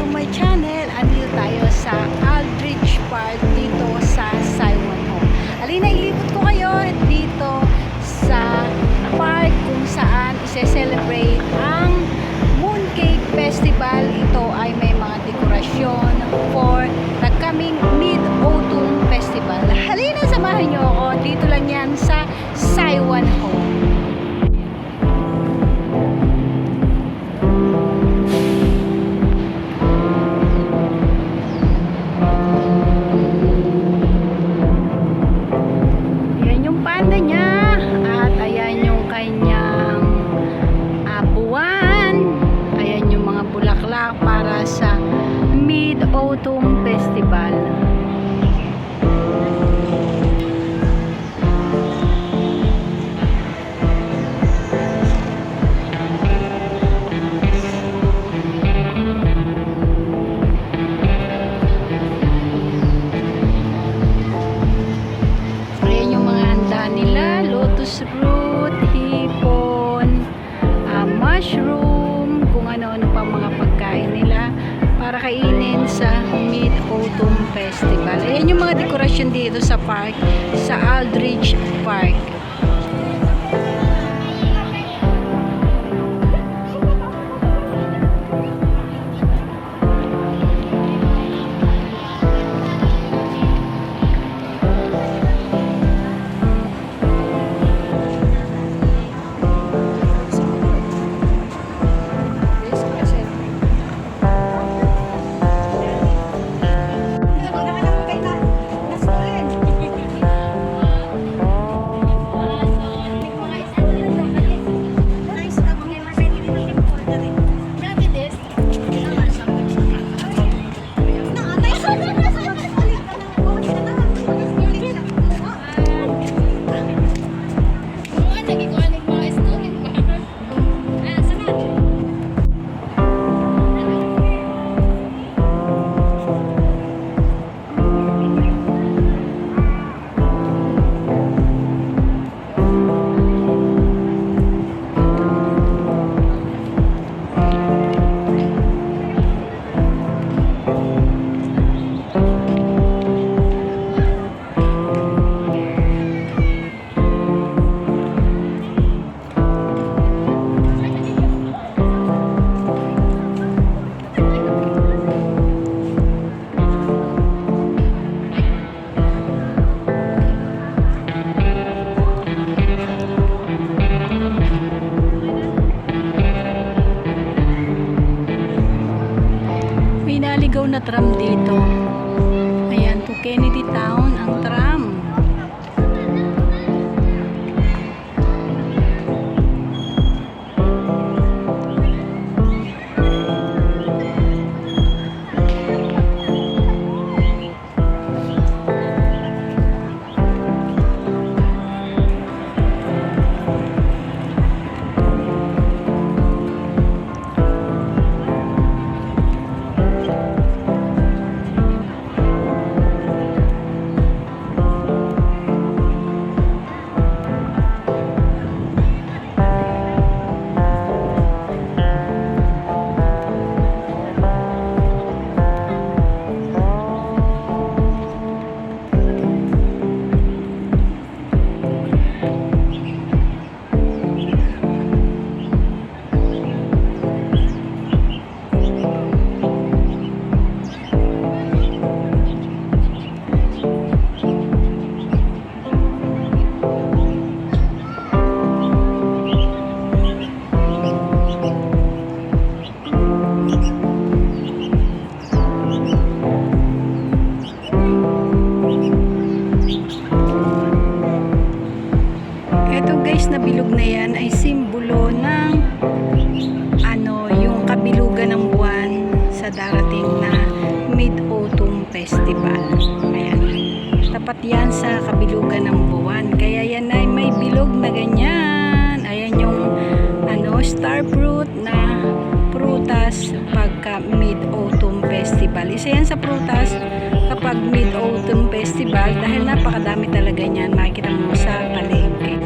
my channel. Andito tayo sa Aldrich Park dito sa Saiwan Ho. Alina, ilibot ko kayo dito sa park kung saan ise-celebrate ang Mooncake Festival. Ito ay may mga dekorasyon for the coming Mid-Autumn Festival. Halina, samahan nyo ako. Dito lang yan sa Saiwan Ho. Para sa Mid-Autumn Festival. Ayan yung mga handa nila, lotus root, hipon, mushroom, kung ano-ano pa mga pagkain nila para kainin sa Mid-Autumn Festival. Ayan yung mga dekorasyon dito sa park, sa Aldrich Park. Naligaw na tram dito. Ayan, to Kennedy Town ang tram. Ito guys, na bilog na yan ay simbolo ng yung kabilugan ng buwan sa darating na Mid-Autumn Festival. Ayan, tapat yan sa kabilugan ng buwan, kaya yan ay may bilog na ganyan. Ayan yung star fruit na prutas pagka Mid-Autumn Festival. Isa yan sa prutas kapag Mid-Autumn Festival dahil napakadami talaga niyan, makikita mo sa palengke.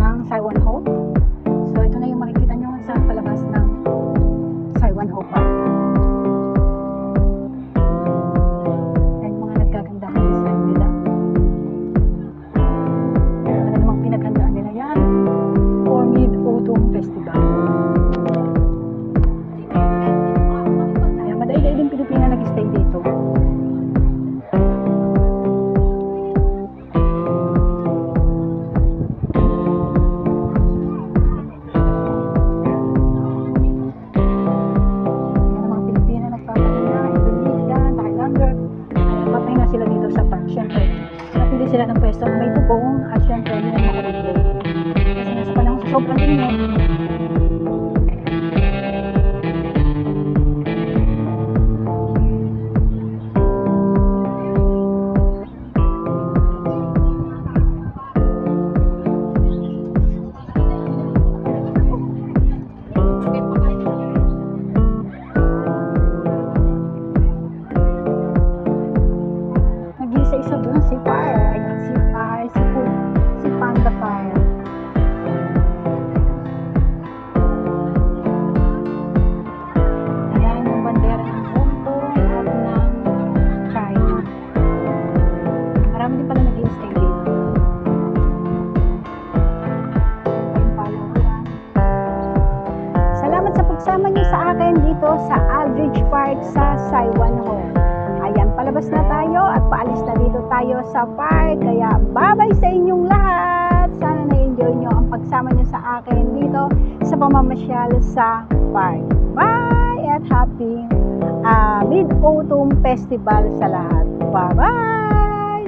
ng Saiwan Ho. So ito na yung makikita nyo sa palabas ng Saiwan Ho Park. Yan yung mga nagkagandahan design nila. Ano namang pinaghandaan nila yan for Mid-Autumn Festival. Ayan, madaigay din Pilipina nag-stay dito. Sila ng pwesto na may bubong at syempre may makarugay. Kasi nasa panahon sa sobrang init. Nag-isa-isa doon si Fire. Si Panda Fire. Ayan yung bandera ng Hong Kong at ng China. Marami din pala nag-i-stay dito. Salamat sa pagsama niyo sa akin dito sa Aldridge Park sa Saiwan Ho. Ayan, palabas na tayo at paalis na dito tayo sa park. Kaya bye-bye sa inyong lahat. Sana na-enjoy nyo ang pagsama nyo sa akin dito sa pamamasyal sa park. Bye at happy Mid-Autumn Festival sa lahat. Bye-bye!